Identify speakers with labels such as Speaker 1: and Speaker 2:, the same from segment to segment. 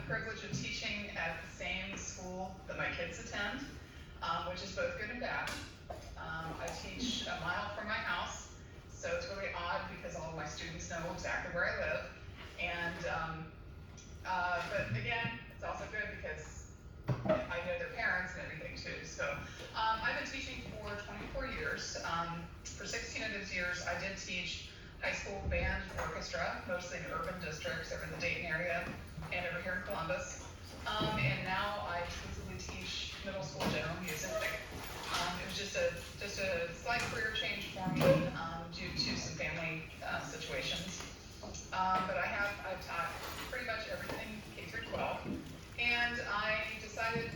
Speaker 1: privilege of teaching at the same school that my kids attend, which is both good and bad. I teach a mile from my house, so it's really odd because all of my students know exactly where I live. And, but again, it's also good because I know their parents and everything too. So I've been teaching for 24 years. For 16 of those years, I did teach high school band orchestra, mostly in urban districts over in the Dayton area and over here in Columbus. And now I exclusively teach middle school general music. It was just a slight career change for me due to some family situations. But I've taught pretty much everything K through 12, and I decided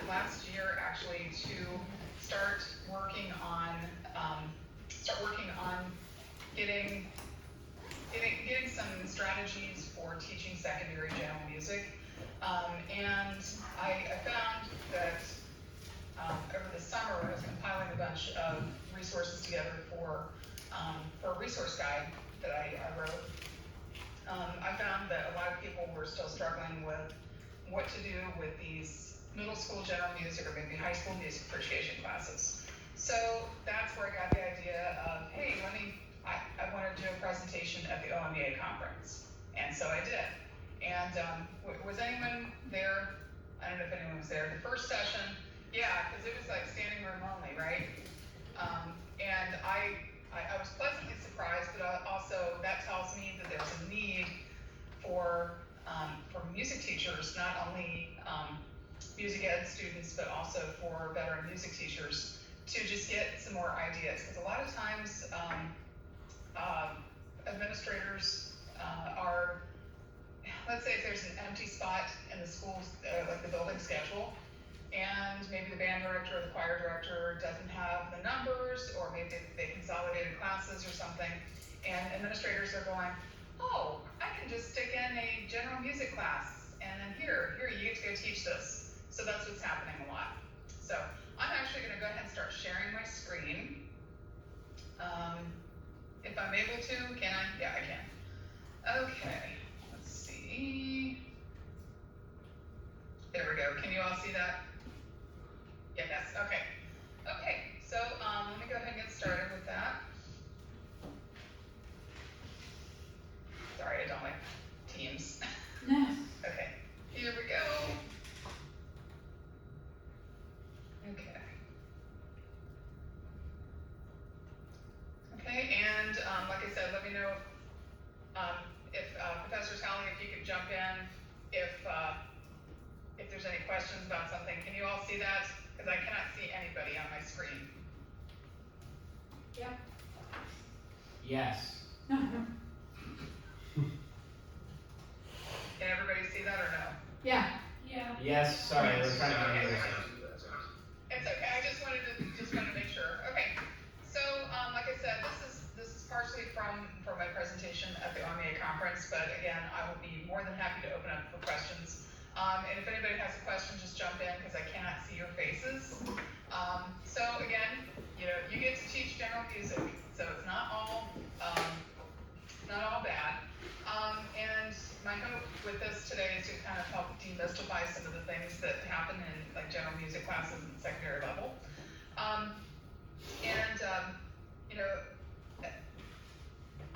Speaker 1: last year actually to start working on getting some strategies for teaching secondary general music. And I found that over the summer I was compiling a bunch of resources together for a resource guide that I wrote. I found that a lot of people were still struggling with what to do with these middle school general music or maybe high school music appreciation classes. So that's where I got the idea of, hey, I want to do a presentation at the OMEA conference. And so I did. And was anyone there? I don't know if anyone was there. The first session, yeah, because it was like standing room only, right? And I was pleasantly surprised, but also that tells me that there's a need for music teachers, not only music ed students, but also for veteran music teachers to just get some more ideas. Because a lot of times administrators are, let's say if there's an empty spot in the school's, like the building schedule, and maybe the band director or the choir director doesn't have the numbers, or maybe they consolidated classes or something, and administrators are going, oh, I can just stick in a general music class, and then here you get to go teach this. So that's what's happening a lot. So I'm actually going to go ahead and start sharing my screen. If I'm able to, can I? Yeah, I can. Okay, let's see. There we go. Can you all see that? Yes, okay. Okay, so let me go ahead and get started with that. Sorry, I don't like Teams. Okay, here we go. Okay. Okay, and like I said, let me know if Professor Sally, if you could jump in if there's any questions about something. Can you all see that? Because I cannot see anybody on my screen.
Speaker 2: Yep.
Speaker 3: Yes.
Speaker 1: Can everybody see that or no?
Speaker 2: Yeah.
Speaker 3: Yes, sorry, we're trying to get
Speaker 1: Okay.
Speaker 3: you.
Speaker 1: It's okay. I just wanted to make sure. Okay. So, like I said, this is partially from my presentation at the OMEA conference, but again, I will be more than happy to open up for questions. And if anybody has a question, just jump in because I cannot see your faces. So again, you get to teach general music, so it's not all bad. And my hope with this today is to kind of help demystify some of the things that happen in like general music classes at the secondary level.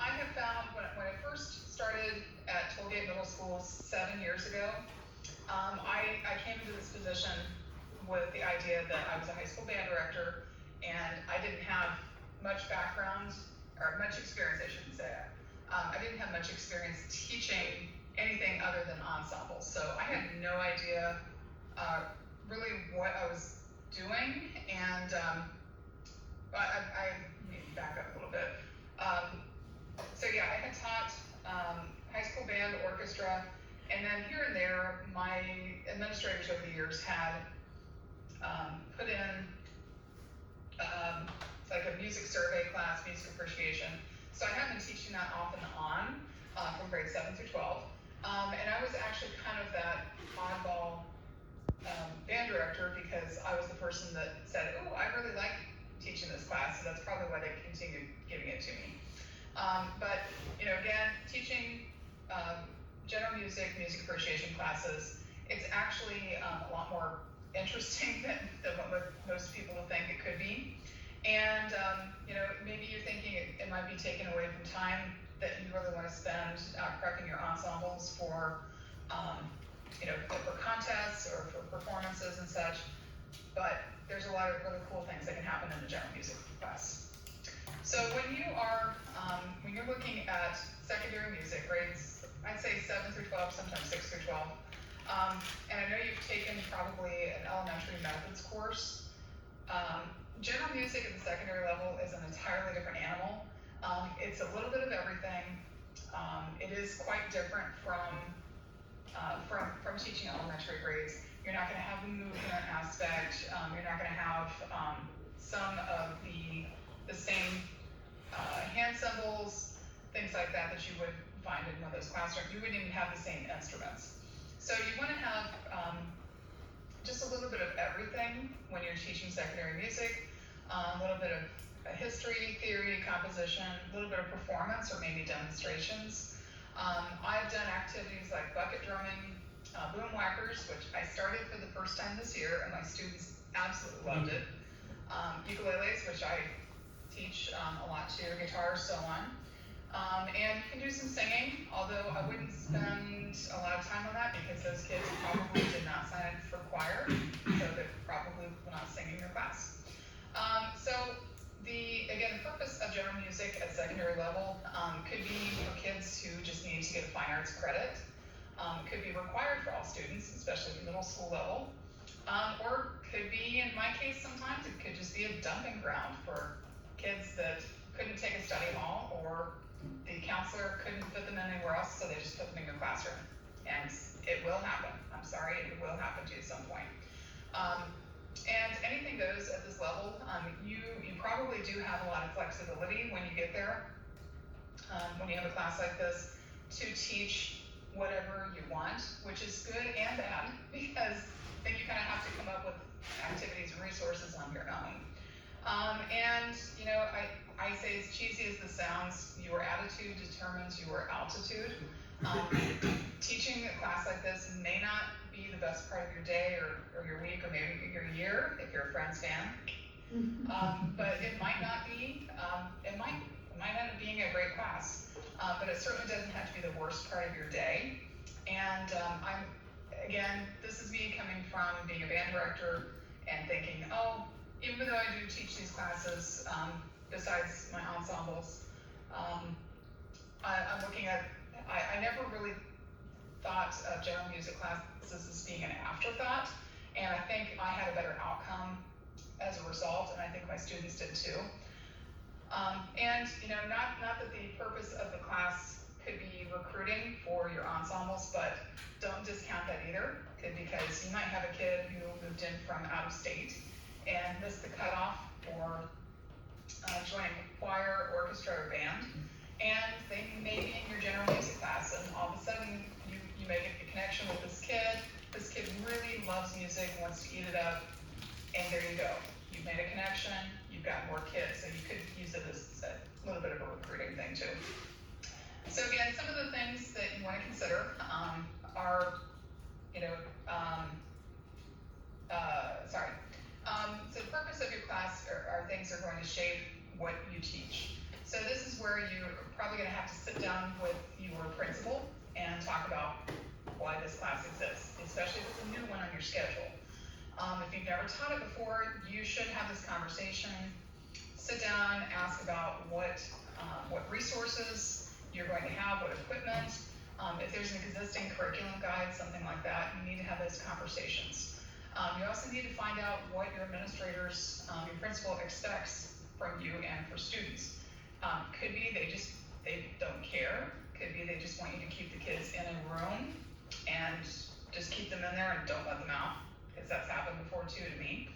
Speaker 1: I have found when I first started at Tollgate Middle School 7 years ago, I came into this position with the idea that I was a high school band director and I didn't have much background or much experience, I shouldn't say that. I didn't have much experience teaching anything other than ensembles. So I had no idea really what I was doing, and I need to back up a little bit. So yeah, I had taught high school band, orchestra, and then here and there, my administrators over the years had put in like a music survey class, music appreciation. So I have been teaching that off and on from grade 7 through 12. And I was actually kind of that oddball band director because I was the person that said, oh, I really like teaching this class, so that's probably why they continued giving it to me. But again, teaching general music, music appreciation classes, it's actually a lot more interesting than what most people would think it could be. And, maybe you're thinking it might be taken away from time that you really want to spend prepping your ensembles for, for contests or for performances and such. But there's a lot of really cool things that can happen in the general music class. So when you're looking at secondary music, grades, I'd say 7 through 12, sometimes 6 through 12, and I know you've taken probably an elementary methods course. General music at the secondary level is an entirely different animal. It's a little bit of everything. It is quite different from teaching elementary grades. You're not going to have the movement aspect. You're not going to have some of the same hand symbols, things like that you would find in one of those classrooms. You wouldn't even have the same instruments. So you want to have just a little bit of everything when you're teaching secondary music, a little bit of history, theory, composition, a little bit of performance or maybe demonstrations. I've done activities like bucket drumming, boom whackers, which I started for the first time this year, and my students absolutely loved it. Ukuleles, which I teach a lot too, guitar, so on. And you can do some singing, although I wouldn't spend a lot of time on that because those kids probably did not sign up for choir, so they probably will not sing in your class. So the purpose of general music at secondary level could be for kids who just need to get a fine arts credit. It could be required for all students, especially at the middle school level. Or could be, in my case sometimes, it could just be a dumping ground for kids that couldn't take a study hall or the counselor couldn't fit them in anywhere else, so they just put them in your classroom. And it will happen. I'm sorry, it will happen to you at some point. And anything goes at this level. You probably do have a lot of flexibility when you get there, when you have a class like this, to teach whatever you want, which is good and bad, because then you kind of have to come up with activities and resources on your own. I say, as cheesy as this sounds, your attitude determines your altitude. Teaching a class like this may not be the best part of your day or your week or maybe your year if you're a Friends fan. But it might not be. It might end up being a great class, but it certainly doesn't have to be the worst part of your day. And this is me coming from being a band director and thinking, even though I do teach these classes, besides my ensembles, I'm looking at, I never really thought of general music classes as being an afterthought, and I think I had a better outcome as a result, and I think my students did too. Not that the purpose of the class could be recruiting for your ensembles, but don't discount that either, because you might have a kid who moved in from out of state and missed the cutoff for joining choir, orchestra, or band, and they may be in your general music class, and all of a sudden you make a connection with this kid. This kid really loves music, wants to eat it up, and there you go. You've made a connection, you've got more kids, so you could use it as a little bit of a recruiting thing too. So again, some of the things that you want to consider are, so the purpose of your class are things that are going to shape what you teach. So this is where you're probably going to have to sit down with your principal and talk about why this class exists, especially if it's a new one on your schedule. If you've never taught it before, you should have this conversation. Sit down, ask about what resources you're going to have, what equipment. If there's an existing curriculum guide, something like that, you need to have those conversations. You also need to find out what your administrators, your principal expects from you and for students. Could be they don't care. Could be they just want you to keep the kids in a room and just keep them in there and don't let them out, because that's happened before too to me.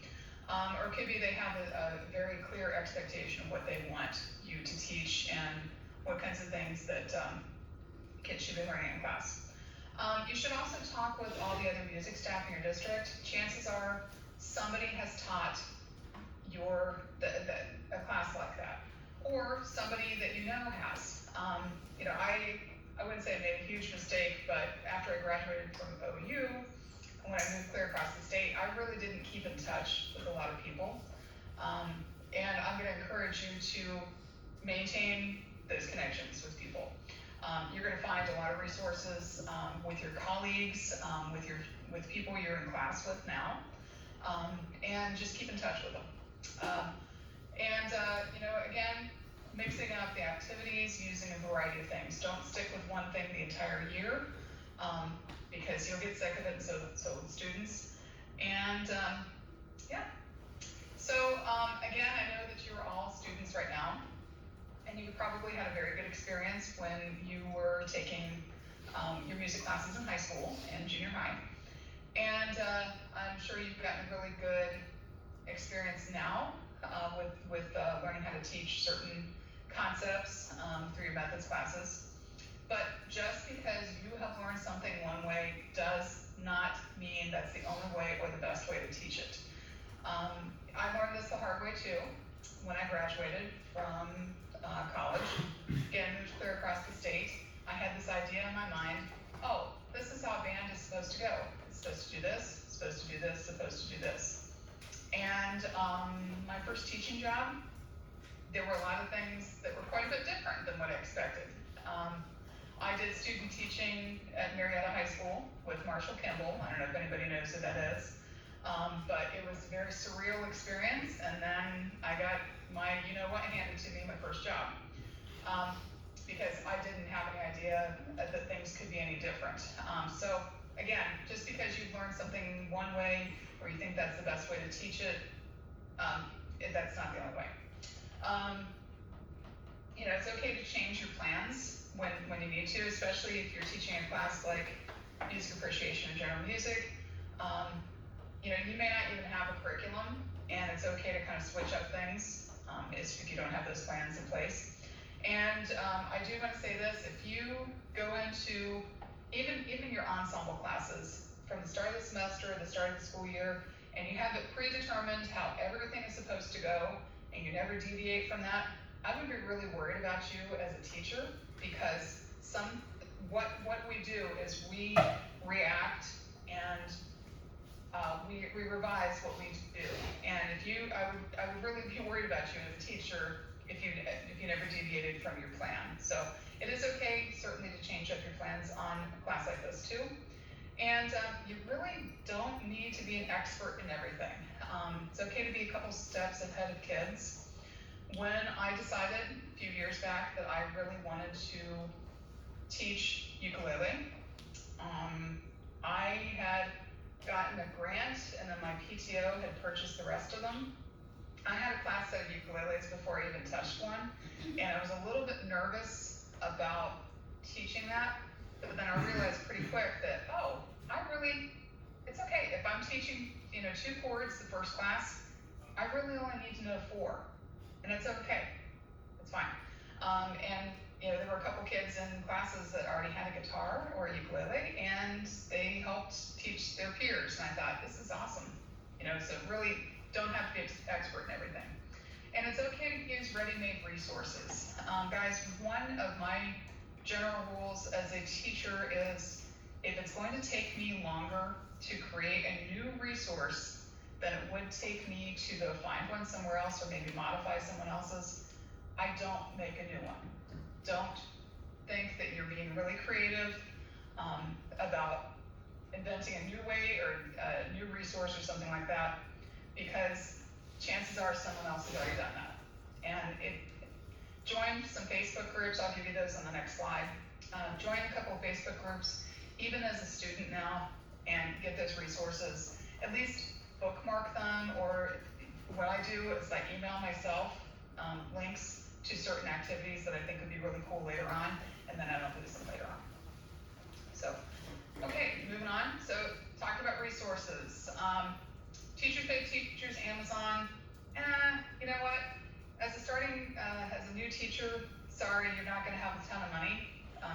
Speaker 1: Or it could be they have a very clear expectation of what they want you to teach and what kinds of things that kids should be learning in class. You should also talk with all the other music staff in your district. Chances are somebody has taught a class like that, or somebody that you know has. I wouldn't wouldn't say I made a huge mistake, but after I graduated from OU, when I moved clear across the state, I really didn't keep in touch with a lot of people. And I'm going to encourage you to maintain those connections with people. You're going to find a lot of resources with your colleagues, with people you're in class with now, and just keep in touch with them. Again, mixing up the activities, using a variety of things. Don't stick with one thing the entire year, because you'll get sick of it, and so will students. And yeah. So again, I know that you're all students right now, and you probably had a very good experience when you were taking your music classes in high school and junior high. And I'm sure you've gotten a really good experience now with learning how to teach certain concepts through your methods classes. But just because you have learned something one way does not mean that's the only way or the best way to teach it. I learned this the hard way too. When I graduated from college, again, moved clear across the state, I had this idea in my mind, oh, this is how a band is supposed to go. It's supposed to do this, it's supposed to do this, it's supposed to do this. And my first teaching job, there were a lot of things that were quite a bit different than what I expected. I did student teaching at Marietta High School with Marshall Kimball. I don't know if anybody knows who that is. But it was a very surreal experience, and then I got my you-know-what handed to me my first job. Because I didn't have any idea that things could be any different. So again, just because you've learned something one way, or you think that's the best way to teach it, that's not the only way. It's okay to change your plans when you need to, especially if you're teaching a class like music appreciation or general music. You may not even have a curriculum, and it's okay to kind of switch up things if you don't have those plans in place. And I do want to say this: if you go into even your ensemble classes from the start of the semester, the start of the school year, and you have it predetermined how everything is supposed to go, and you never deviate from that, I would be really worried about you as a teacher, because what we do is we react and we revise what we do. And I would really be worried about you as a teacher if you never deviated from your plan. So it is okay, certainly, to change up your plans on a class like this too. And you really don't need to be an expert in everything. It's okay to be a couple steps ahead of kids. When I decided a few years back that I really wanted to teach ukulele, I had gotten a grant, and then my PTO had purchased the rest of them. I had a class set of ukuleles before I even touched one, and I was a little bit nervous about teaching that, but then I realized pretty quick that, it's okay. If I'm teaching, 2 chords the first class, I really only need to know 4, and it's okay. It's fine. There were a couple kids in classes that already had a guitar or a ukulele, and they helped teach their peers, and I thought, this is awesome. So really don't have to be an expert in everything. And it's okay to use ready-made resources. Guys, one of my general rules as a teacher is, if it's going to take me longer to create a new resource than it would take me to go find one somewhere else or maybe modify someone else's, I don't make a new one. Don't think that you're being really creative about inventing a new way or a new resource or something like that, because chances are someone else has already done that. And join some Facebook groups. I'll give you those on the next slide. Join a couple of Facebook groups, even as a student now, and get those resources. At least bookmark them, or what I do is I email myself links to certain activities that I think would be really cool later on, and then I don't lose them later on. So, okay, moving on. So, talked about resources. Teachers Pay Teachers, Amazon. You know what? As a new teacher, sorry, you're not going to have a ton of money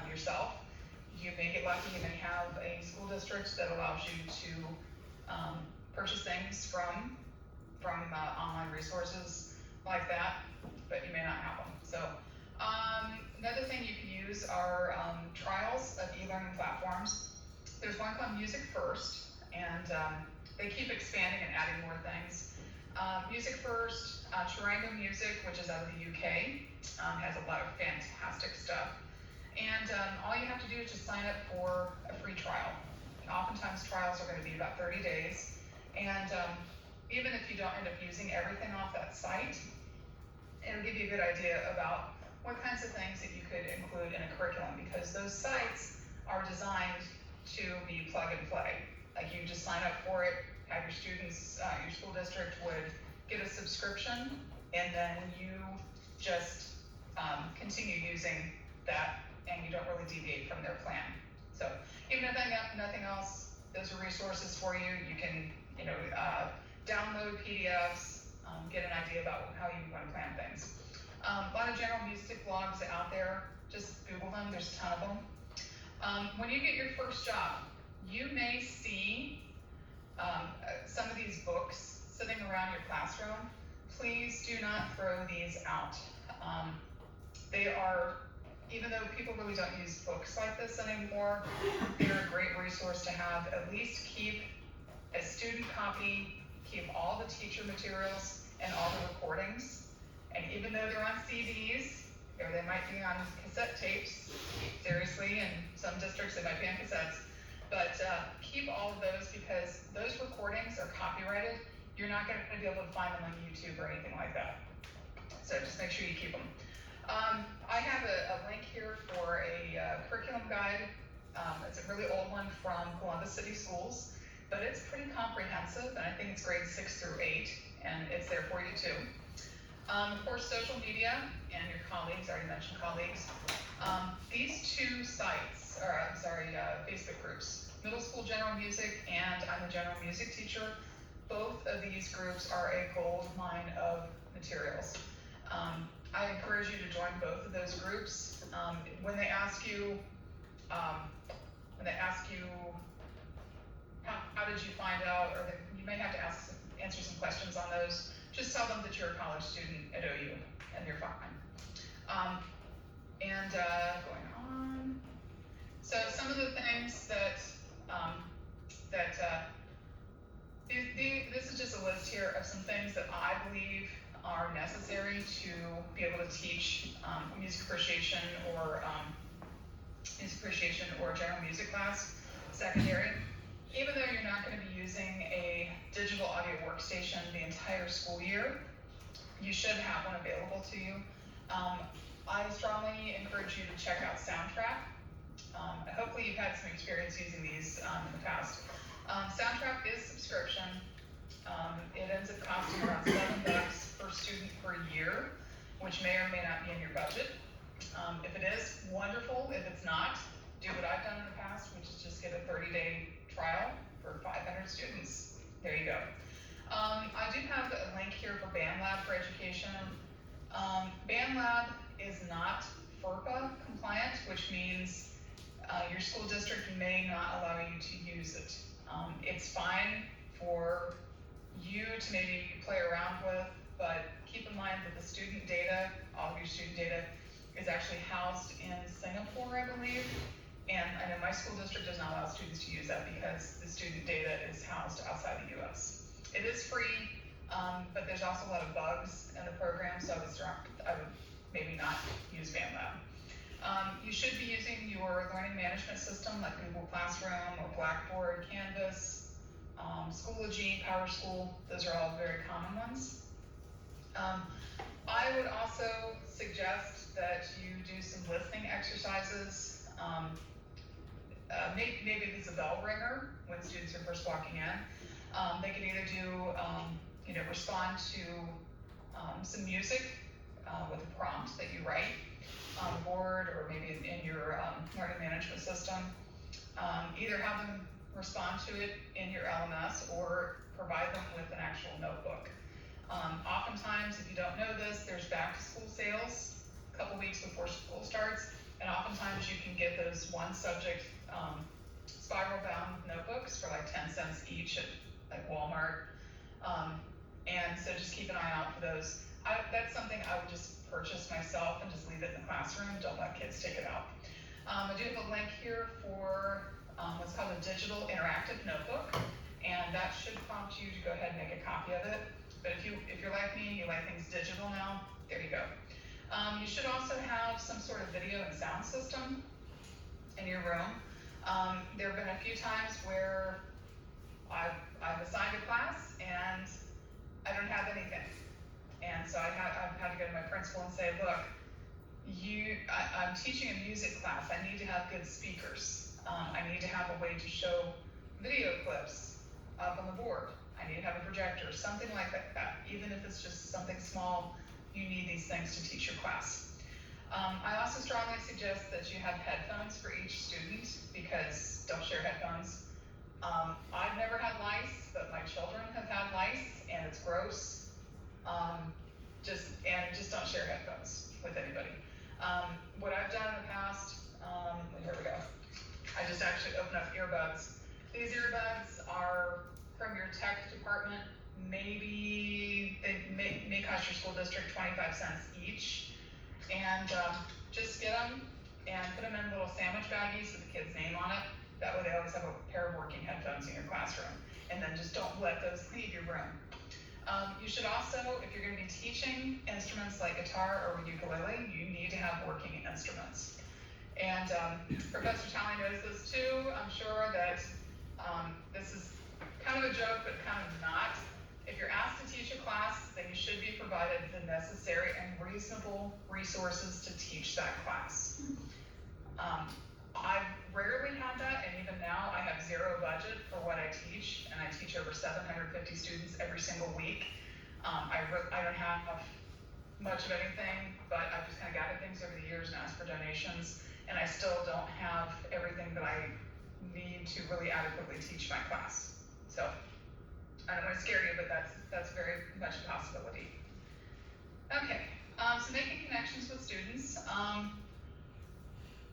Speaker 1: yourself. You may get lucky, you may have a school district that allows you to purchase things from online resources like that, but you may not have them. So another thing you can use are trials there's one called Music First, and they keep expanding and adding more things. Music First, Chirango Music, which is out of the UK, has a lot of fantastic stuff. And all you have to do is just sign up for a free trial. Oftentimes trials are going to be about 30 days. And even if you don't end up using everything off that site, it'll give you a good idea about what kinds of things that you could include in a curriculum, because those sites are designed to be plug and play. Like, you just sign up for it, have your students, your school district would get a subscription, and then you just continue using that, and you don't really deviate from their plan. So even if nothing else, those are resources for you. You can, download PDFs, get an idea about how you want to plan things. A lot of general music blogs out there. Just Google them. There's a ton of them. When you get your first job, you may see some of these books sitting around your classroom. Please do not throw these out. They are, even though people really don't use books like this anymore, they're a great resource to have. At least keep a student copy, keep all the teacher materials and all the recordings. And even though they're on CDs, or they might be on cassette tapes, seriously, in some districts they might be on cassettes, but keep all of those, because those recordings are copyrighted. You're not going to be able to find them on YouTube or anything like that. So just make sure you keep them. I have a link here for a curriculum guide. It's a really old one from Columbus City Schools, but it's pretty comprehensive, and I think it's grades 6 through 8, and it's there for you too. Of course, social media and your colleagues, I already mentioned colleagues. These two sites, Facebook groups, Middle School General Music and I'm a General Music Teacher, both of these groups are a gold mine of materials. I encourage you to join both of those groups. When they ask you, how did you find out, or you may have to answer some questions on those. Just tell them that you're a college student at OU, and you're fine. Going on. So some of the things that this is just a list here of some things that I believe are necessary to be able to teach music appreciation or general music class, secondary. Even though you're not going to be using a digital audio workstation the entire school year, you should have one available to you. I strongly encourage you to check out Soundtrack. Hopefully you've had some experience using these in the past. Soundtrack is subscription. It ends up costing around $7 per student per year, which may or may not be in your budget. If it is, wonderful. If it's not, do what I've done in the past, which is just get a 30-day trial for 500 students. There you go. I do have a link here for BandLab for education. BandLab is not FERPA compliant, which means your school district may not allow you to use it. It's fine for you to maybe play around with, but keep in mind that the student data, all of your student data, is actually housed in Singapore, I believe. And I know my school district does not allow students to use that because the student data is housed outside the US. It is free, but there's also a lot of bugs in the program, so I would maybe not use BandLab. You should be using your learning management system like Google Classroom or Blackboard, Canvas, Schoology, PowerSchool. Those are all very common ones. I would also suggest that you do some listening exercises. Maybe it's a bell ringer when students are first walking in. They can either do, respond to some music with a prompt that you write on the board or maybe in your learning management system. Either have them respond to it in your LMS or provide them with an actual notebook. Oftentimes, if you don't know this, there's back to school sales a couple weeks before school starts, and oftentimes you can get those one subject spiral bound notebooks for like 10 cents each at Walmart. And so just keep an eye out for those. That's something I would just purchase myself and just leave it in the classroom. Don't let kids take it out. I do have a link here for what's called a digital interactive notebook, and that should prompt you to go ahead and make a copy of it. But if you're like me, you like things digital now, there you go. You should also have some sort of video and sound system in your room. There have been a few times where I've assigned a class and I don't have anything. And so I've had to go to my principal and say, look, I'm teaching a music class. I need to have good speakers. I need to have a way to show video clips up on the board. I need to have a projector, something like that. Even if it's just something small, you need these things to teach your class. I also strongly suggest that you have headphones for each student, because don't share headphones. I've never had lice, but my children have had lice, and it's gross. Just don't share headphones with anybody. What I've done in the past, here we go. I just actually opened up earbuds. These earbuds are from your tech department. Maybe they may cost your school district 25 cents each. And just get them and put them in little sandwich baggies with the kid's name on it. That way they always have a pair of working headphones in your classroom. And then just don't let those leave your room. You should also, if you're going to be teaching instruments like guitar or ukulele, you need to have working instruments. And Professor Talley knows this too. I'm sure that this is kind of a joke, but kind of not. If you're asked to teach a class, then you should be provided the necessary and reasonable resources to teach that class. I've rarely had that, and even now I have zero budget for what I teach, and I teach over 750 students every single week. I don't have much of anything, but I've just kind of gathered things over the years and asked for donations, and I still don't have everything that I need to really adequately teach my class. So I don't want to scare you, but that's very much a possibility. Okay, so making connections with students.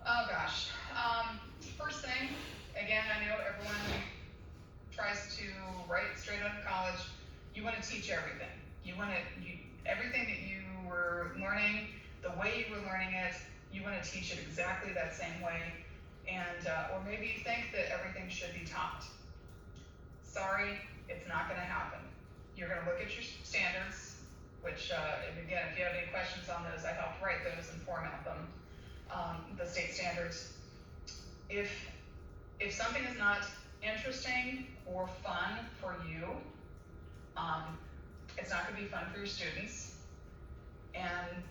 Speaker 1: Oh gosh. First thing, again, I know everyone tries to write straight out of college. You want to teach everything. Everything that you were learning, the way you were learning it, you want to teach it exactly that same way. And, or maybe you think that everything should be taught. Sorry, it's not going to happen. You're going to look at your standards, which, and again, if you have any questions on those, I helped write those and format them. The state standards. If something is not interesting or fun for you, it's not going to be fun for your students. And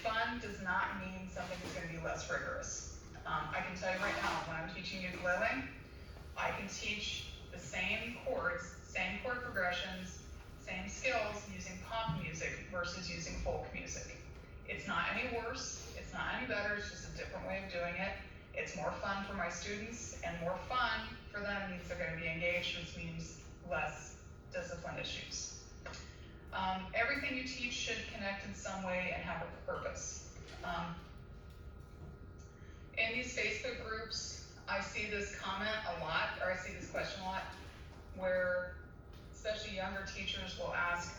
Speaker 1: fun does not mean something is going to be less rigorous. I can tell you right now, when I'm teaching ukulele, I can teach the same chords, same chord progressions, same skills using pop music versus using folk music. It's not any worse, it's not any better, it's just a different way of doing it. It's more fun for my students, and more fun for them means they're going to be engaged, which means less discipline issues. Everything you teach should connect in some way and have a purpose. In these Facebook groups, I see this comment a lot, or I see this question a lot, where especially younger teachers will ask,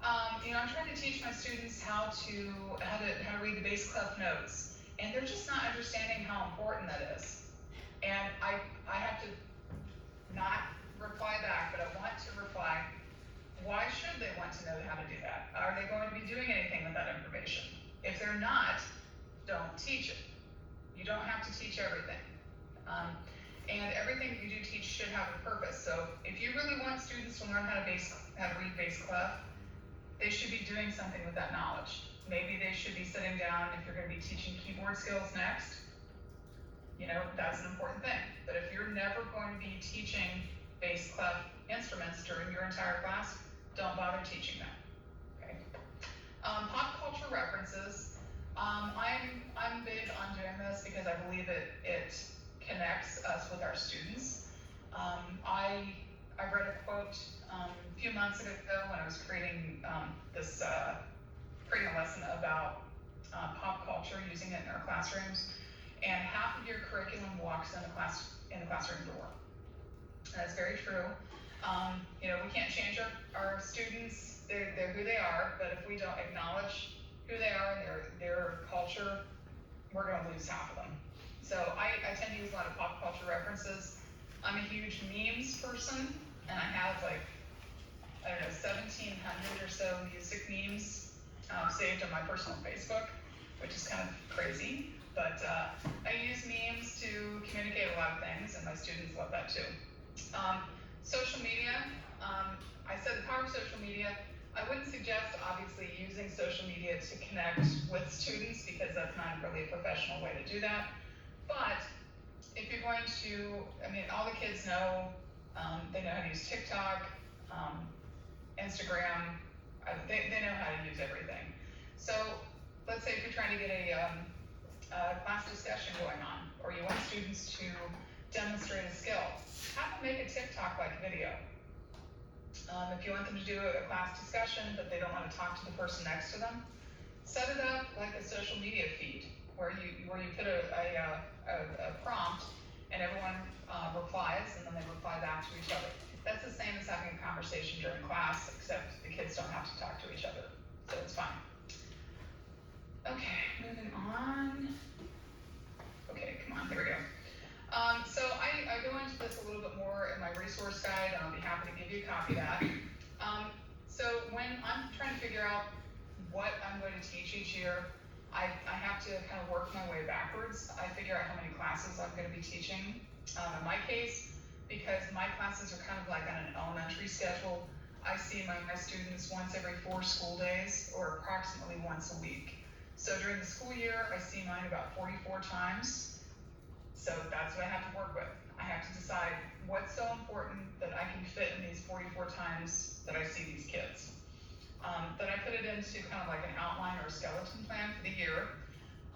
Speaker 1: I'm trying to teach my students how to read the bass clef notes, and they're just not understanding how important that is. And I have to not reply back, but I want to reply, why should they want to know how to do that? Are they going to be doing anything with that information? If they're not, don't teach it. You don't have to teach everything. And everything that you do teach should have a purpose. So if you really want students to learn how to read bass clef, they should be doing something with that knowledge. Maybe they should be sitting down, if you're going to be teaching keyboard skills next, that's an important thing. But if you're never going to be teaching bass clef instruments during your entire class, don't bother teaching them. Okay. Pop culture references. I'm big on doing this because I believe it connects us with our students. I read a quote a few months ago when I was creating creating a lesson about pop culture, using it in our classrooms, and half of your curriculum walks in the classroom door. And that's very true. We can't change our students; they're who they are. But if we don't acknowledge who they are and their culture, we're going to lose half of them. So I tend to use a lot of pop cultural references. I'm a huge memes person, and I have like, I don't know, 1,700 or so music memes saved on my personal Facebook, which is kind of crazy. But I use memes to communicate a lot of things, and my students love that too. Social media, I said the power of social media. I wouldn't suggest, obviously, using social media to connect with students because that's not really a professional way to do that. But if you're going to, I mean, all the kids know, they know how to use TikTok, Instagram, they know how to use everything. So let's say if you're trying to get a class discussion going on, or you want students to demonstrate a skill, have them make a TikTok-like video. If you want them to do a class discussion, but they don't want to talk to the person next to them, set it up like a social media feed where you put a prompt and everyone replies, and then they reply back to each other. That's the same as having a conversation during class, except the kids don't have to talk to each other, so it's fine. Okay, moving on. Okay, come on, here we go. So I go into this a little bit more in my resource guide, and I'll be happy to give you a copy of that. So when I'm trying to figure out what I'm going to teach each year, I have to kind of work my way backwards. I figure out how many classes I'm going to be teaching. In my case, because my classes are kind of like on an elementary schedule, I see my students once every 4 school days, or approximately once a week. So during the school year, I see mine about 44 times. So that's what I have to work with. I have to decide what's so important that I can fit in these 44 times that I see these kids. Then I put it into kind of like an outline or a skeleton plan for the year.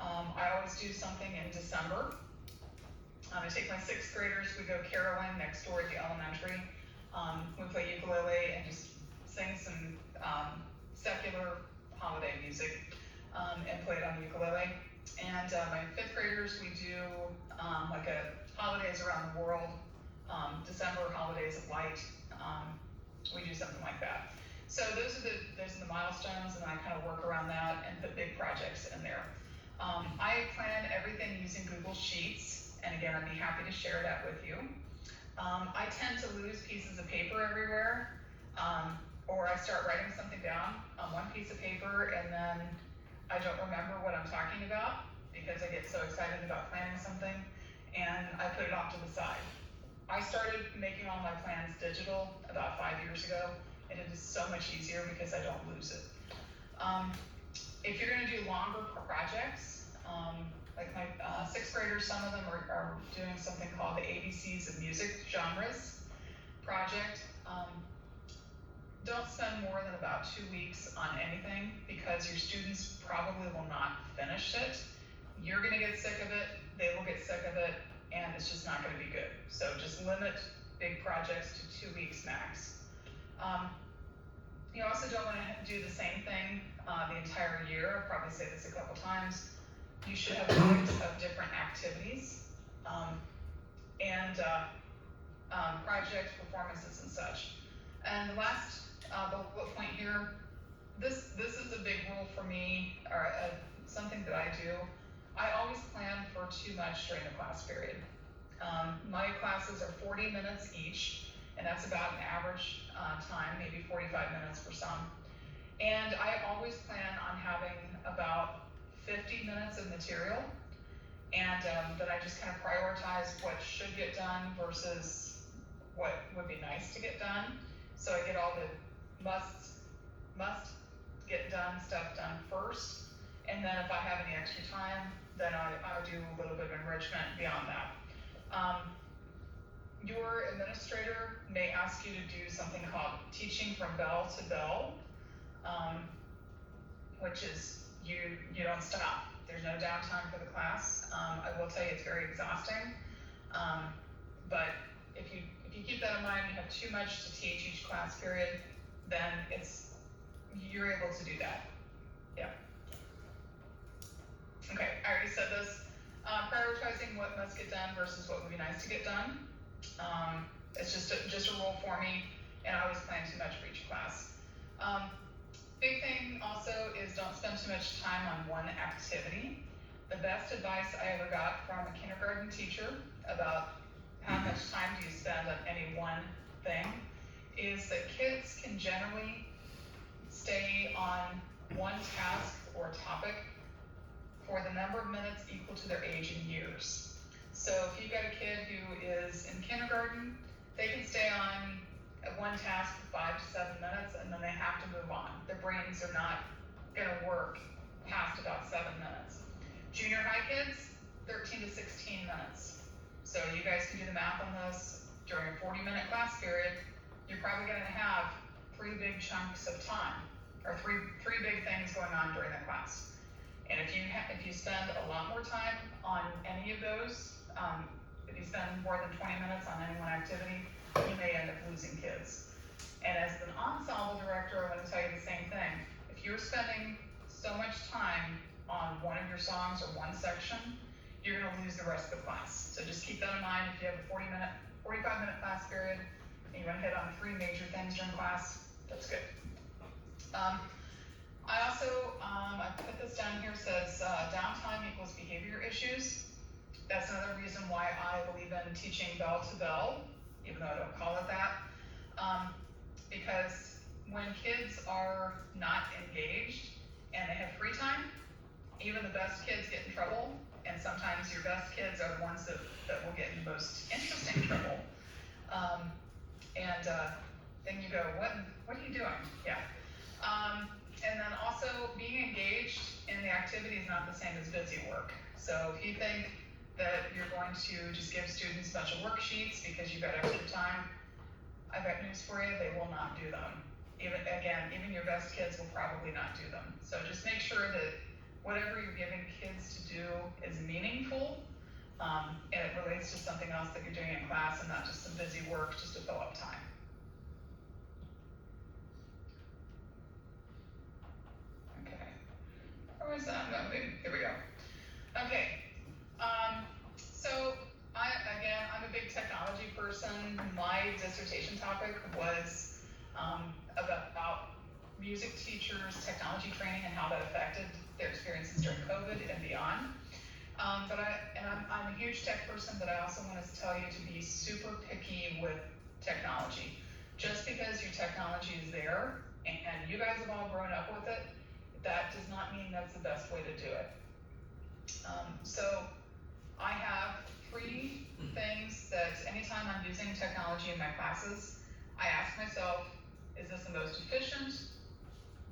Speaker 1: I always do something in December. I take my 6th graders, we go caroling next door at the elementary. We play ukulele and just sing some secular holiday music and play it on the ukulele. And my 5th graders, we do like a holidays around the world, December holidays of light. We do something like that. So those are the milestones, and I kind of work around that and put big projects in there. I plan everything using Google Sheets, and again, I'd be happy to share that with you. I tend to lose pieces of paper everywhere, or I start writing something down on one piece of paper, and then I don't remember what I'm talking about because I get so excited about planning something, and I put it off to the side. I started making all my plans digital about 5 years ago, and it is so much easier because I don't lose it. If you're going to do longer projects, like my 6th graders, some of them are doing something called the ABCs of Music Genres project. Don't spend more than about 2 weeks on anything because your students probably will not finish it. You're going to get sick of it, they will get sick of it, and it's just not going to be good. So just limit big projects to 2 weeks max. You also don't want to do the same thing the entire year. I'll probably say this a couple times. You should have a mix of different activities and project performances and such. And the last bullet point here, this is a big rule for me, or something that I do. I always plan for too much during the class period. My classes are 40 minutes each, and that's about an average time, maybe 45 minutes for some. And I always plan on having about 50 minutes of material, and then I just kind of prioritize what should get done versus what would be nice to get done. So I get all the must get done stuff done first, and then if I have any extra time, then I'll do a little bit of enrichment beyond that. Your administrator may ask you to do something called teaching from bell to bell, which is you don't stop. There's no downtime for the class. I will tell you it's very exhausting, but if you keep that in mind, you have too much to teach each class period, then you're able to do that. Yeah. Okay, I already said this. Prioritizing what must get done versus what would be nice to get done. It's just a rule for me, and I always plan too much for each class. Big thing also is don't spend too much time on one activity. The best advice I ever got from a kindergarten teacher about how much time do you spend on any one thing, is that kids can generally stay on one task or topic for the number of minutes equal to their age in years. So if you've got a kid who is in kindergarten, they can stay on one task for 5 to 7 minutes, and then they have to move on. Their brains are not gonna work past about 7 minutes. Junior high kids, 13 to 16 minutes. So you guys can do the math on this. During a 40-minute class period, you're probably gonna have 3 big chunks of time, or three big things going on during the class. And if you spend a lot more time on any of those, if you spend more than 20 minutes on any one activity, you may end up losing kids. And as an ensemble director, I want to tell you the same thing. If you're spending so much time on one of your songs or one section, you're going to lose the rest of the class. So just keep that in mind. If you have a 45-minute class period, and you want to hit on 3 major things during class, that's good. I also, I put this down here, says downtime equals behavior issues. That's another reason why I believe in teaching bell to bell, even though I don't call it that. Because when kids are not engaged and they have free time, even the best kids get in trouble, and sometimes your best kids are the ones that will get in the most interesting trouble. Then you go, what are you doing? Yeah. And then also being engaged in the activity is not the same as busy work. So if you think that you're going to just give students a bunch of worksheets because you've got extra time, I've got news for you, they will not do them. Even your best kids will probably not do them. So just make sure that whatever you're giving kids to do is meaningful, and it relates to something else that you're doing in class and not just some busy work just to fill up time. Okay, where was that? No, here we go. Okay, so I'm a big technology person. My dissertation topic was about music teachers, technology training, and how that affected their experiences during COVID and beyond. I'm a huge tech person, but I also want to tell you to be super picky with technology. Just because your technology is there and you guys have all grown up with it, that does not mean that's the best way to do it. So I have 3 things that anytime I'm using technology in my classes, I ask myself, is this the most efficient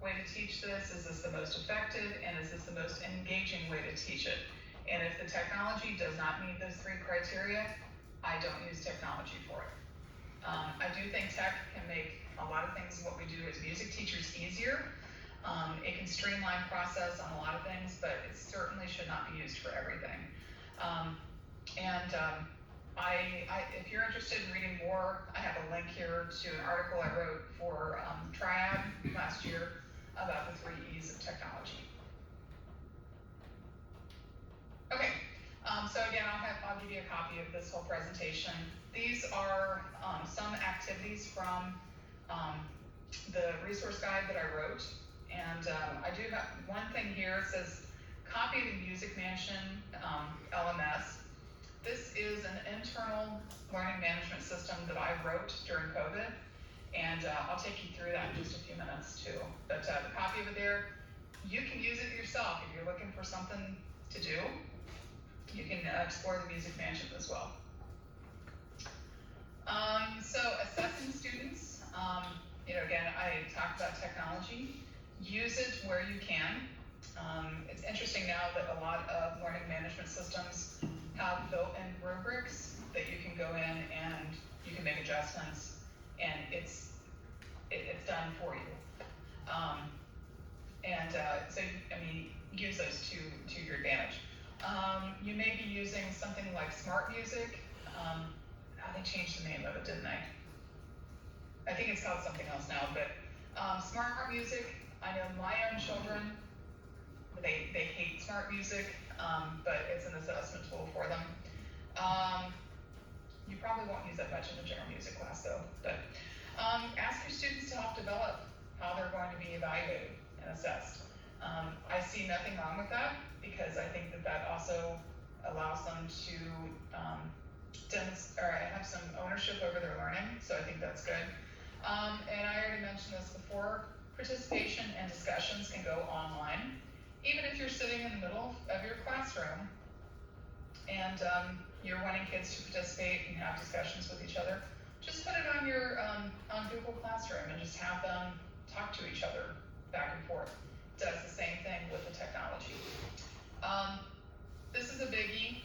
Speaker 1: way to teach this? Is this the most effective? And is this the most engaging way to teach it? And if the technology does not meet those 3 criteria, I don't use technology for it. I do think tech can make a lot of things, what we do as music teachers, easier. It can streamline process on a lot of things, but it certainly should not be used for everything. If you're interested in reading more, I have a link here to an article I wrote for Triad last year about the 3 E's of technology. Okay, so again, I'll give you a copy of this whole presentation. These are some activities from the resource guide that I wrote. And I do have one thing here. It says, copy the Music Mansion LMS. This is an internal learning management system that I wrote during COVID. And I'll take you through that in just a few minutes too. But the copy of it there, you can use it yourself if you're looking for something to do. You can explore the Music Mansion as well. So assessing students, again, I talked about technology. Use it where you can. It's interesting now that a lot of learning management systems have built-in rubrics that you can go in and you can make adjustments, and it's done for you. Use those to your advantage. You may be using something like Smart Music. They changed the name of it, didn't they? I think it's called something else now, but Smart Music, I know my own children, they hate Smart Music, but it's an assessment tool for them. You probably won't use that much in the general music class though, but ask your students to help develop how they're going to be evaluated and assessed. I see nothing wrong with that, because I think that also allows them to some ownership over their learning, so I think that's good. And I already mentioned this before, participation and discussions can go online. Even if you're sitting in the middle of your classroom and you're wanting kids to participate and have discussions with each other, just put it on your on Google Classroom and just have them talk to each other back and forth. It does the same thing with the technology. This is a biggie.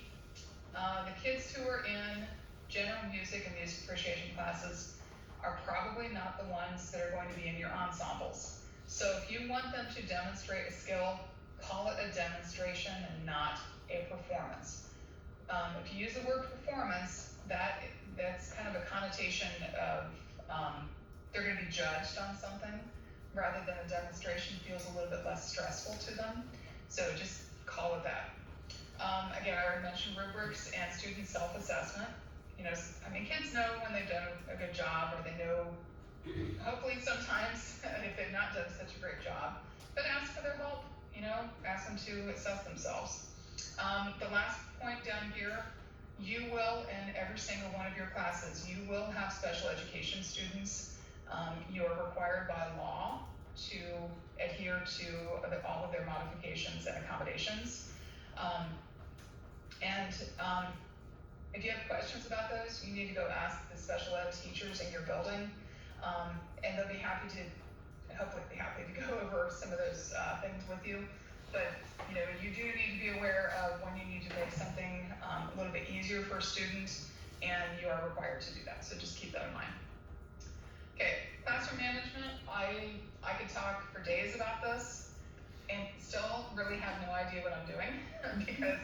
Speaker 1: The kids who are in general music and music appreciation classes are probably not the ones that are going to be in your ensembles. So if you want them to demonstrate a skill, call it a demonstration and not a performance. If you use the word performance, that's kind of a connotation of they're going to be judged on something, rather than a demonstration feels a little bit less stressful to them. So just call it that. Again, I already mentioned rubrics and student self-assessment. You know, I mean, kids know when they've done a good job, or they know, hopefully sometimes, if they've not done such a great job, but ask for their help, you know, ask them to assess themselves. The last point down here, you will, in every single one of your classes, you will have special education students. You are required by law to adhere to all of their modifications and accommodations. If you have questions about those, you need to go ask the special ed teachers in your building, and they'll be happy to, hopefully be happy to go over some of those things with you. But you know, you do need to be aware of when you need to make something a little bit easier for a student, and you are required to do that. So just keep that in mind. Okay, classroom management. I could talk for days about this and still really have no idea what I'm doing because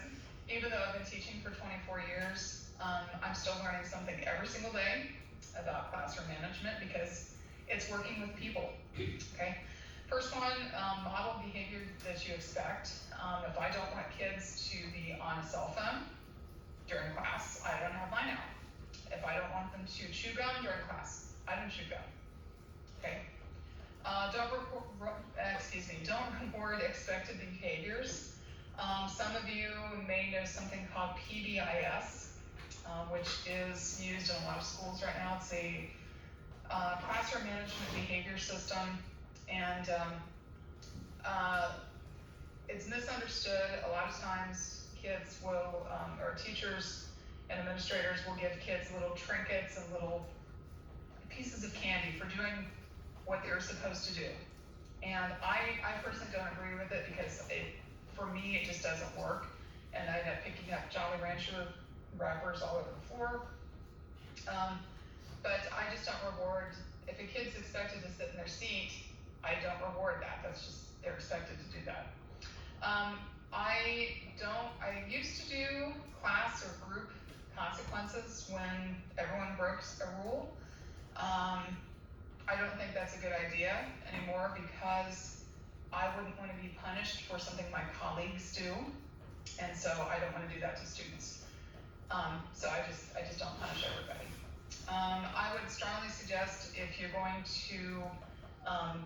Speaker 1: even though I've been teaching for 24 years, I'm still learning something every single day about classroom management because it's working with people, okay? First one, model behavior that you expect. If I don't want kids to be on a cell phone during class, I don't have mine out. If I don't want them to chew gum during class, I don't chew gum, okay? Don't reward expected behaviors. Some of you may know something called PBIS, which is used in a lot of schools right now. It's a classroom management behavior system, and it's misunderstood. A lot of times kids will, or teachers and administrators will give kids little trinkets and little pieces of candy for doing what they're supposed to do. And I personally don't agree with it because for me, it just doesn't work. And I end up picking up Jolly Rancher wrappers all over the floor. But I just don't reward, if a kid's expected to sit in their seat, I don't reward that. That's just, they're expected to do that. I used to do class or group consequences when everyone breaks a rule. I don't think that's a good idea anymore because I wouldn't want to be punished for something my colleagues do, and so I don't want to do that to students. So I just don't punish everybody. I would strongly suggest if you're going to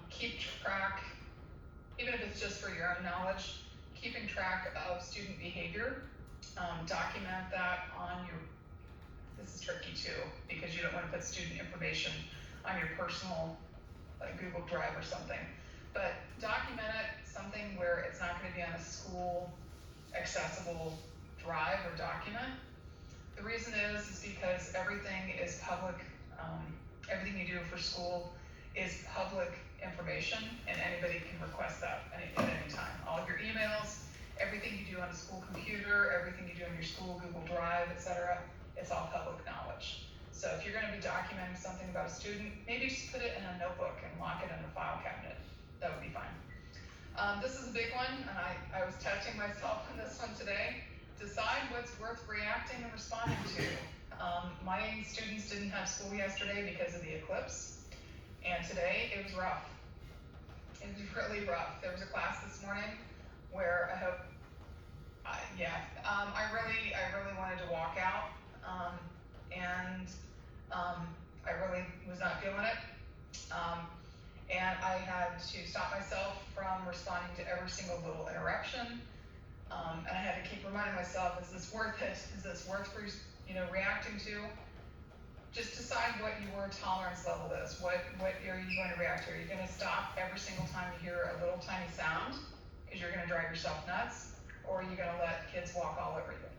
Speaker 1: keep track, even if it's just for your own knowledge, keeping track of student behavior, document that on your, this is tricky too, because you don't want to put student information on your personal like Google Drive or something, but document it, something where it's not going to be on a school accessible drive or document. The reason is because everything is public, everything you do for school is public information, and anybody can request that at any time. All of your emails, everything you do on a school computer, everything you do on your school Google Drive, etc., it's all public knowledge. So if you're going to be documenting something about a student, maybe just put it in a notebook and lock it in a file cabinet. That would be fine. This is a big one, and I was testing myself on this one today. Decide what's worth reacting and responding to. My students didn't have school yesterday because of the eclipse, and today it was rough. It was really rough. There was a class this morning where I really wanted to walk out, and I really was not feeling it. And I had to stop myself from responding to every single little interruption. And I had to keep reminding myself, is this worth it? Is this worth reacting to? just decide what your tolerance level is. What are you going to react to? Are you going to stop every single time you hear a little tiny sound because you're going to drive yourself nuts, or are you going to let kids walk all over you?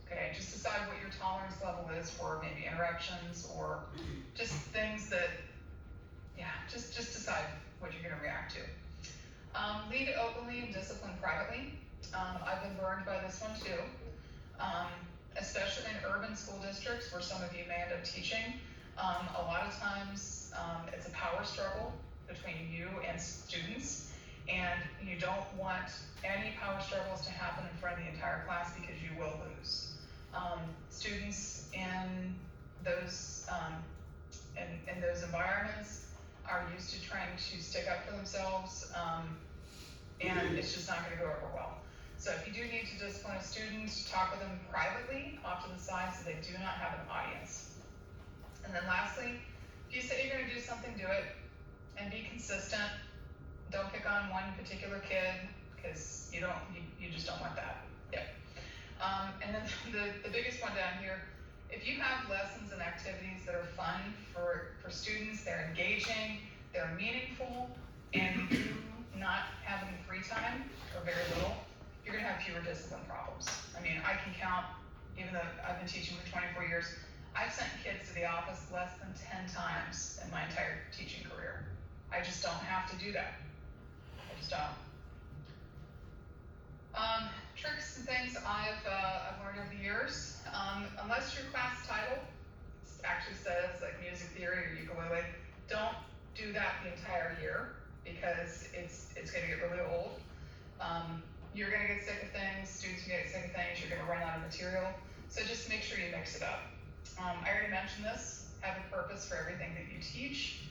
Speaker 1: Okay, just decide what your tolerance level is for maybe interruptions or just things that, yeah, just decide what you're going to react to. Lead openly and discipline privately. I've been burned by this one too, especially in urban school districts where some of you may end up teaching. A lot of times it's a power struggle between you and students, and you don't want any power struggles to happen in front of the entire class because you will lose. Students in those environments are used to trying to stick up for themselves, and it's just not going to go over well. So if you do need to discipline a student, talk with them privately off to the side so they do not have an audience. And then lastly, if you say you're going to do something, do it, and be consistent. Don't pick on one particular kid because you just don't want that. Yep. And then the biggest one down here, if you have lessons and activities that are fun for students, they're engaging, they're meaningful, and you do not have any free time or very little, you're going to have fewer discipline problems. I mean, I can count, even though I've been teaching for 24 years, I've sent kids to the office less than 10 times in my entire teaching career. I just don't have to do that. I just don't. Tricks and things I've learned over the years. Unless your class title actually says like music theory or ukulele, don't do that the entire year because it's going to get really old. You're going to get sick of things, students are going to get sick of things, you're going to run out of material. So just make sure you mix it up. I already mentioned this, have a purpose for everything that you teach.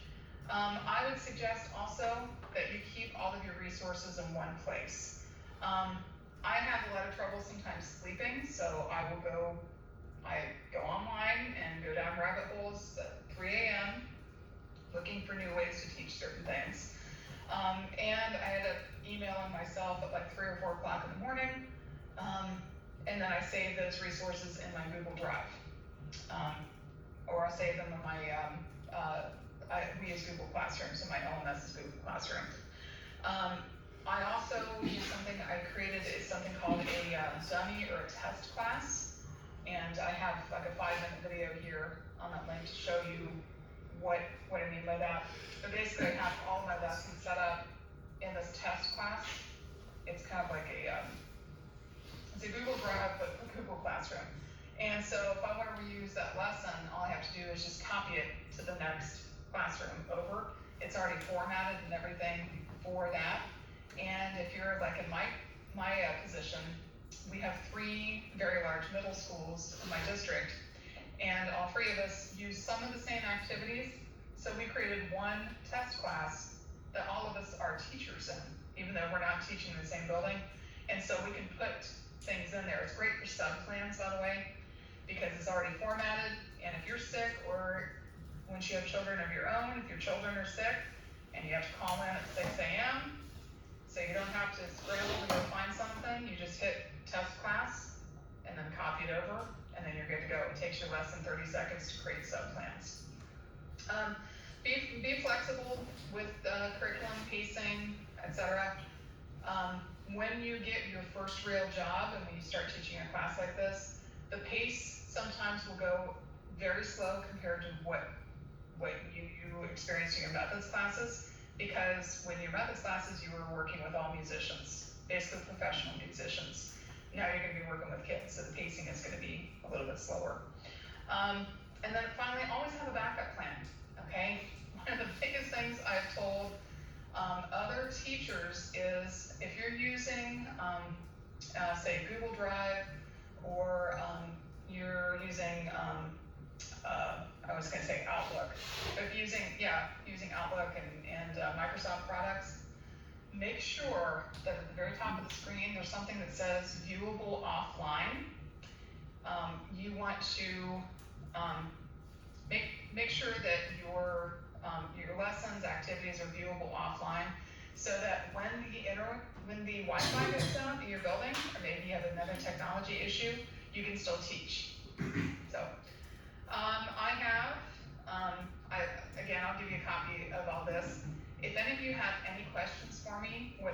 Speaker 1: I would suggest also that you keep all of your resources in one place. I have a lot of trouble sometimes sleeping, so I go online and go down rabbit holes at 3 a.m. looking for new ways to teach certain things. And I end up emailing myself at like 3 or 4 o'clock in the morning, and then I save those resources in my Google Drive. Or I'll save them in my, we use Google Classroom, so my LMS is Google Classroom. I also use something I created, is something called a dummy or a test class, and I have like a 5-minute video here on that link to show you what I mean by that. But basically I have all my lessons set up in this test class. It's kind of like it's a Google Drive, but for Google Classroom. And so if I want to reuse that lesson, all I have to do is just copy it to the next classroom over. It's already formatted and everything for that. And if you're like in my position, we have 3 very large middle schools in my district, and all 3 of us use some of the same activities. So we created one test class that all of us are teachers in, even though we're not teaching in the same building. And so we can put things in there. It's great for sub-plans, by the way, because it's already formatted. And if you're sick, or once you have children of your own, if your children are sick and you have to call in at 6 a.m., so you don't have to scramble to go find something, you just hit test class and then copy it over, and then you're good to go. It takes you less than 30 seconds to create sub-plans. Be flexible with curriculum, pacing, etc. When you get your first real job and when you start teaching a class like this, the pace sometimes will go very slow compared to what you experienced in your methods classes. Because when your methods classes, you were working with all musicians, basically professional musicians. Now you're going to be working with kids, so the pacing is going to be a little bit slower. And then finally, always have a backup plan, okay? One of the biggest things I've told other teachers is if you're using, say, Google Drive, or you're using, I was going to say Outlook, but using Outlook and Microsoft products, make sure that at the very top of the screen there's something that says viewable offline. You want to make sure that your lessons, activities are viewable offline, so that when the Wi-Fi goes down in your building, or maybe you have another technology issue, you can still teach. So I have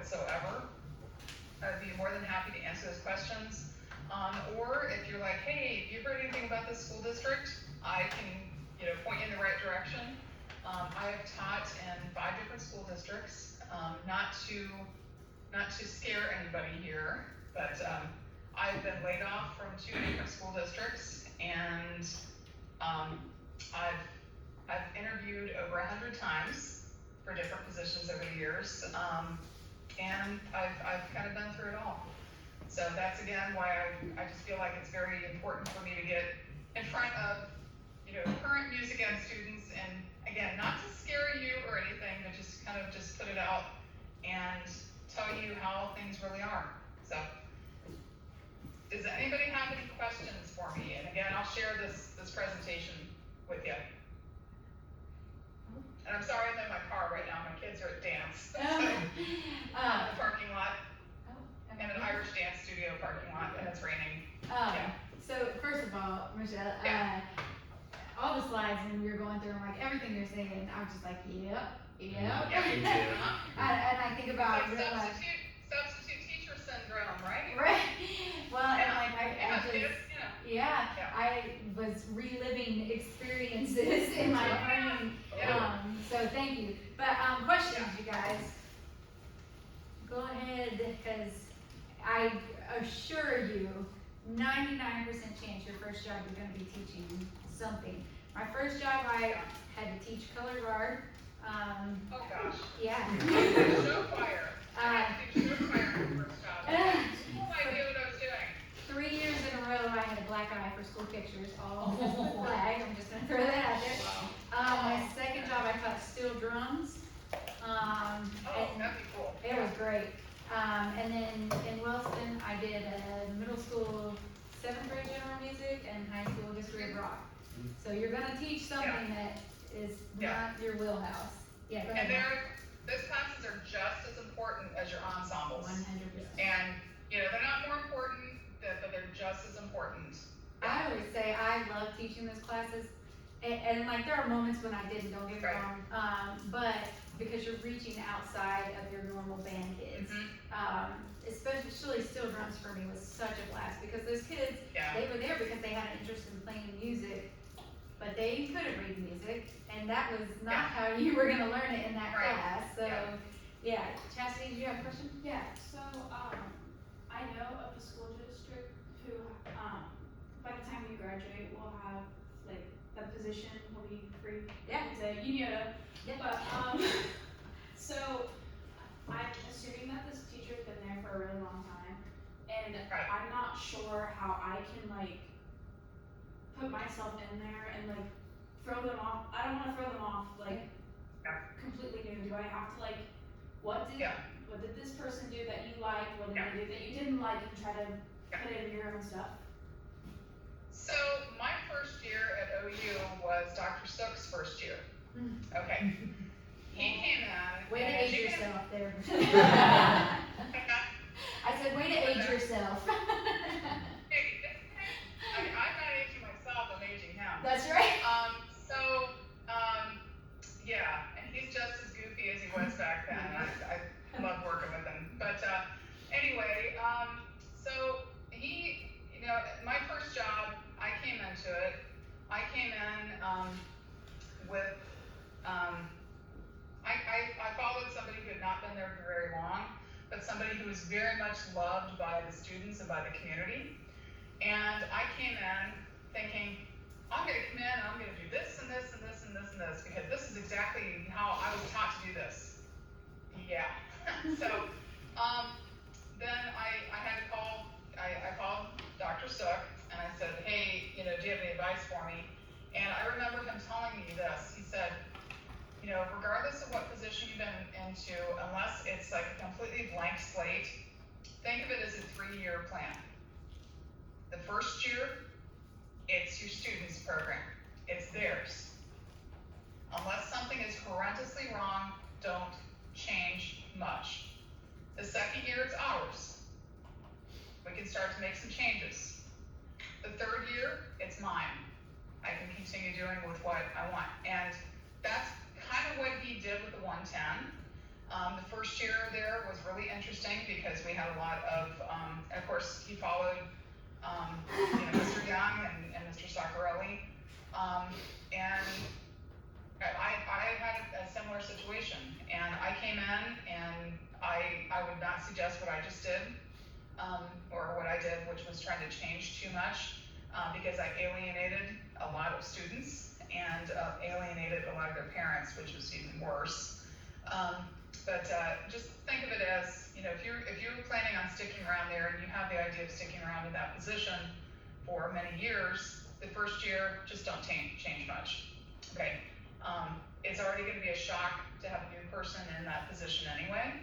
Speaker 1: whatsoever. I'd be more than happy to answer those questions. Or if you're like, hey, have you heard anything about this school district? I can, point you in the right direction. I have taught in 5 different school districts. Not to scare anybody here, but I've been laid off from 2 different school districts, and I've interviewed over 100 times for different positions over the years, and I've kind of been through it all. So that's again why I just feel like it's very important for me to get in front of current music ed students, and again, not to scare you or anything, but just kind of just put it out and tell you how things really are. So, does anybody have any questions for me? And again, I'll share this presentation with you. And I'm sorry I'm in my car right now. My kids are at dance. The parking lot, in an Irish dance studio parking lot, and it's raining. Yeah.
Speaker 2: So first of all, Michelle, all the slides when we were going through them, like everything you're saying, I was just like, yep.
Speaker 3: Yeah, me too.
Speaker 2: And I think about
Speaker 1: It's like substitute teacher syndrome, right?
Speaker 2: right. Well, and like
Speaker 1: Yeah,
Speaker 2: I just,
Speaker 1: kids,
Speaker 2: yeah, I was reliving experiences in my brain.
Speaker 1: Yeah.
Speaker 2: So thank you. But questions, you guys. Go ahead, because I assure you, 99% chance your first job you're going to be teaching something. My first job, I had to teach color guard.
Speaker 1: Oh gosh.
Speaker 2: Yeah.
Speaker 1: Show choir. I had to do show choir in my first job. I had no idea what I was doing.
Speaker 2: 3 years in a row, I had a black eye for school pictures, all because of the flag. I'm just gonna throw that out there. My second job, I taught steel drums.
Speaker 1: Oh,
Speaker 2: And
Speaker 1: that'd be cool.
Speaker 2: it was great. And then in Wellston, I did middle school 7th grade general music and high school history of rock. So you're gonna teach something that is not your wheelhouse. Yeah, go
Speaker 1: And
Speaker 2: ahead.
Speaker 1: those classes are just as important as your ensembles.
Speaker 2: 100%.
Speaker 1: And, they're not more important, but they're just as important.
Speaker 2: I always say I love teaching those classes, and like there are moments when I didn't, don't get me
Speaker 1: Right.
Speaker 2: wrong, but because you're reaching outside of your normal band kids. Especially steel drums for me was such a blast, because those kids,
Speaker 1: Yeah.
Speaker 2: they were there because they had an interest in playing music, but they couldn't read music, and that was not how you were gonna learn it in that
Speaker 1: Right.
Speaker 2: class. So, yeah. Chastity, do you have a question?
Speaker 4: Yeah, so, I know of a school district who, by the time you graduate, will have, like, the position will be free.
Speaker 2: Yeah.
Speaker 4: It's a UNIOTA.
Speaker 2: Yeah.
Speaker 4: But, so, I'm assuming that this teacher's been there for a really long time, and
Speaker 1: Right.
Speaker 4: I'm not sure how I can, like, put myself in there and, like, throw them off. I don't wanna throw them off, like, completely new. Do I have to, like, what did this person do that you liked? What did they do that you didn't like, and try to put it in your own stuff?
Speaker 1: So my first year at OU was Dr. Sook's first year. Okay. He came in.
Speaker 2: Way to
Speaker 1: and
Speaker 2: age
Speaker 1: you can-
Speaker 2: yourself there. I said, way to age yourself.
Speaker 1: I'm not aging myself, I'm aging him.
Speaker 2: That's right.
Speaker 1: Yeah, and he's just as goofy as he was back then. I love working with him. But anyway, so he, my first job, I came into it. I came in with, I followed somebody who had not been there for very long, but somebody who was very much loved by the students and by the community. And I came in thinking, I'm going to come in and I'm going to do this and this and this and this and this, because this is exactly how I was taught to do this. Yeah. So then I had to call, I called Dr. Sook and I said, hey, do you have any advice for me? And I remember him telling me this. He said, regardless of what position you've been into, unless it's like a completely blank slate, think of it as a 3-year plan. The first year, it's your students' program. It's theirs. Unless something is horrendously wrong, don't change much. The second year, it's ours. We can start to make some changes. The third year, it's mine. I can continue doing with what I want. And that's kind of what he did with the 110. The first year there was really interesting because we had a lot of course, he followed, Mr. Young and Mr. Saccarelli. And I had a similar situation, and I came in and I would not suggest what I just did, or what I did, which was trying to change too much, because I alienated a lot of students and alienated a lot of their parents, which was even worse. But just think of it as, if you're planning on sticking around there and you have the idea of sticking around in that position for many years, the first year, just don't change much, okay? It's already gonna be a shock to have a new person in that position anyway.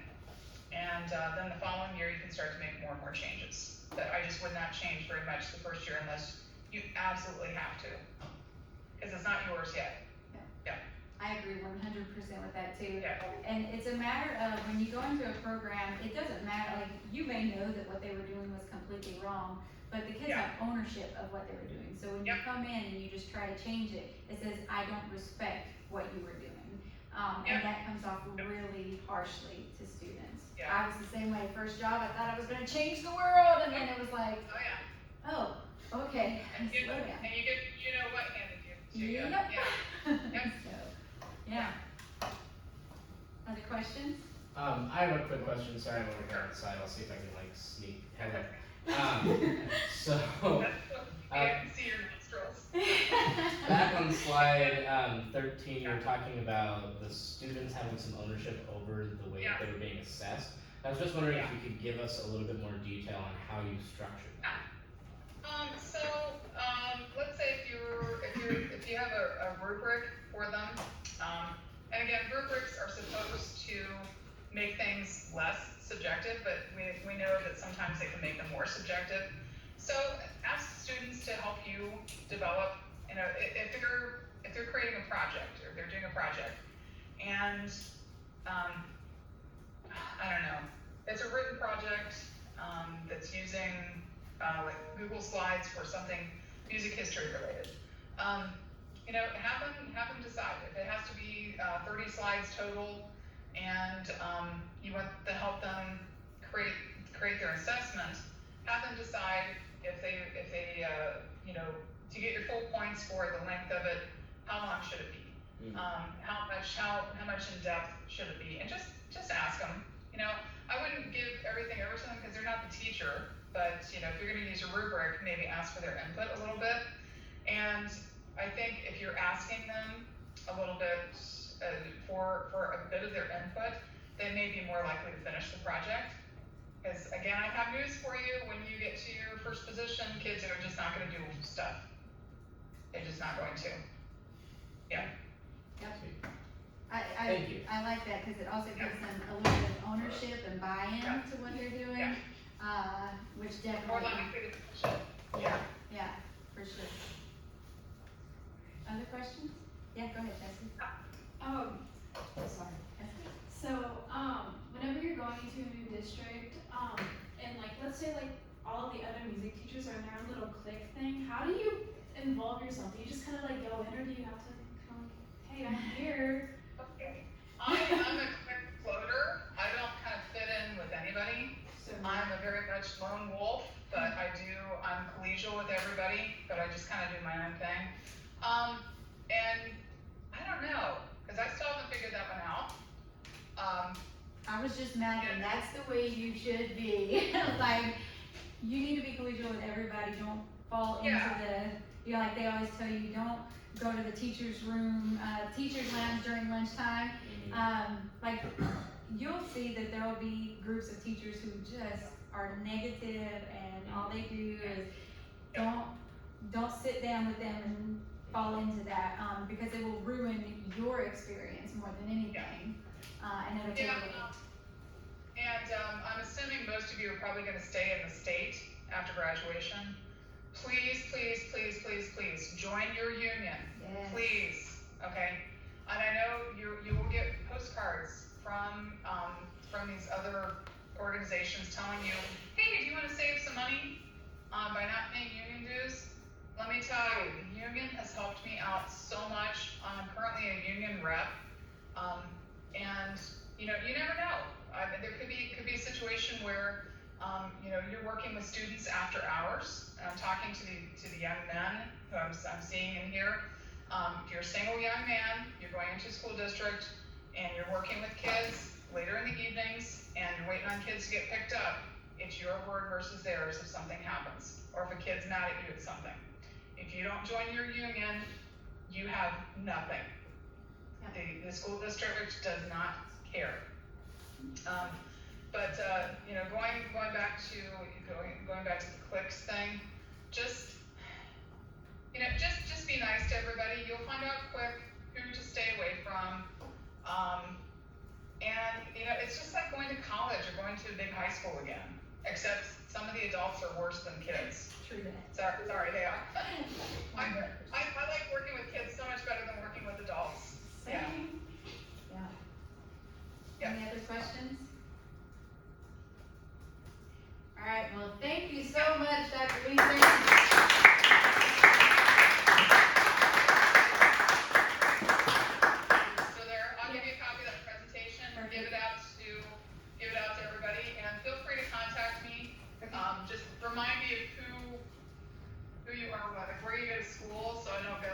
Speaker 1: And then the following year, you can start to make more and more changes. But I just would not change very much the first year unless you absolutely have to, because it's not yours yet.
Speaker 2: I agree 100% with that too.
Speaker 1: Yeah.
Speaker 2: And it's a matter of when you go into a program, it doesn't matter, like you may know that what they were doing was completely wrong, but the kids have ownership of what they were doing. So when you come in and you just try to change it, it says, I don't respect what you were doing. And that comes off really harshly to students.
Speaker 1: Yeah.
Speaker 2: I was the same way. First job, I thought I was gonna change the world, and then it was like, oh, okay,
Speaker 1: And you
Speaker 2: slow down.
Speaker 1: get, what handed you to you.
Speaker 2: Yep.
Speaker 1: Yep.
Speaker 2: So, yeah. Other questions?
Speaker 3: I have a quick question. Sorry, I'm over here on the side. I'll see if I can sneak ahead. So,
Speaker 1: I can see your nostrils.
Speaker 3: back on slide 13, you were talking about the students having some ownership over the way that they were being assessed. I was just wondering if you could give us a little bit more detail on how you structured that.
Speaker 1: Let's say if you have a rubric for them, and again, rubrics are supposed to make things less subjective, but we know that sometimes they can make them more subjective. So ask students to help you develop, if they're creating a project or they're doing a project, and I don't know, it's a written project that's using like Google Slides for something music history related. Have them decide if it has to be 30 slides total, and you want to help them create their assessment. Have them decide if they to get your full points for the length of it, how long should it be? How much in depth should it be? And just ask them. I wouldn't give everything over to them because they're not the teacher, but if you're going to use a rubric, maybe ask for their input a little bit. And I think if you're asking them a little bit for a bit of their input, they may be more likely to finish the project. Because again, I have news for you: when you get to your first position, kids are just not going to do stuff. They're just not going to. Yeah.
Speaker 2: Yep.
Speaker 3: Thank you.
Speaker 2: I like that because it also gives them a little bit of ownership and buy-in to what they're doing, which definitely.
Speaker 1: More likely to finish it.
Speaker 2: Yeah, for sure. Other questions? Yeah, go ahead, Tessie.
Speaker 4: Sorry. So, whenever you're going into a new district, and let's say all of the other music teachers are in their own little clique thing, how do you involve yourself? Do you just kind of go in, or do you have to hey, I'm here?
Speaker 1: Okay. I'm a quick floater. I don't kind of fit in with anybody.
Speaker 4: So,
Speaker 1: I'm a very much lone wolf, but I'm collegial with everybody, but I just kind of do my own thing. And I don't know, because I still haven't figured that one out.
Speaker 2: I was just mad, and that's the way you should be. You need to be collegial with everybody. Don't fall into they always tell you, don't go to the teacher's room, teacher's lounge during lunchtime. You'll see that there will be groups of teachers who just are negative, and all they do is don't sit down with them and fall into that, because it will ruin your experience more than anything. And it'll take away.
Speaker 1: I'm assuming most of you are probably going to stay in the state after graduation. Please, please, please, please, please join your union.
Speaker 2: Yes.
Speaker 1: Please, okay? And I know you will get postcards from these other organizations telling you, hey, do you want to save some money by not paying union dues? Let me tell you, the union has helped me out so much. I'm currently a union rep, and you know, you never know. There could be a situation where, you know, you're working with students after hours. And I'm talking to the young men who I'm seeing in here. If you're a single young man, you're going into a school district, and you're working with kids later in the evenings, and you're waiting on kids to get picked up, it's your word versus theirs if something happens, or if a kid's mad at you at something. If you don't join your union, you have nothing. The school district does not care. But you know, going back to the clicks thing, just you know, just be nice to everybody. You'll find out quick who to stay away from. And you know, it's just like going to college or going to a big high school again, except some of the adults are worse than kids.
Speaker 2: True that.
Speaker 1: Sorry, they are. I like working with kids so much better than working with adults. Yeah.
Speaker 2: Same. Yeah.
Speaker 1: Yeah.
Speaker 2: Any other questions? All right, well, thank you so much, Dr. Weaver.
Speaker 1: So there, I'll give you a copy of that presentation, give it out to everybody, and feel free to contact me. Just remind me of who you are, like where you go to school, so I don't go,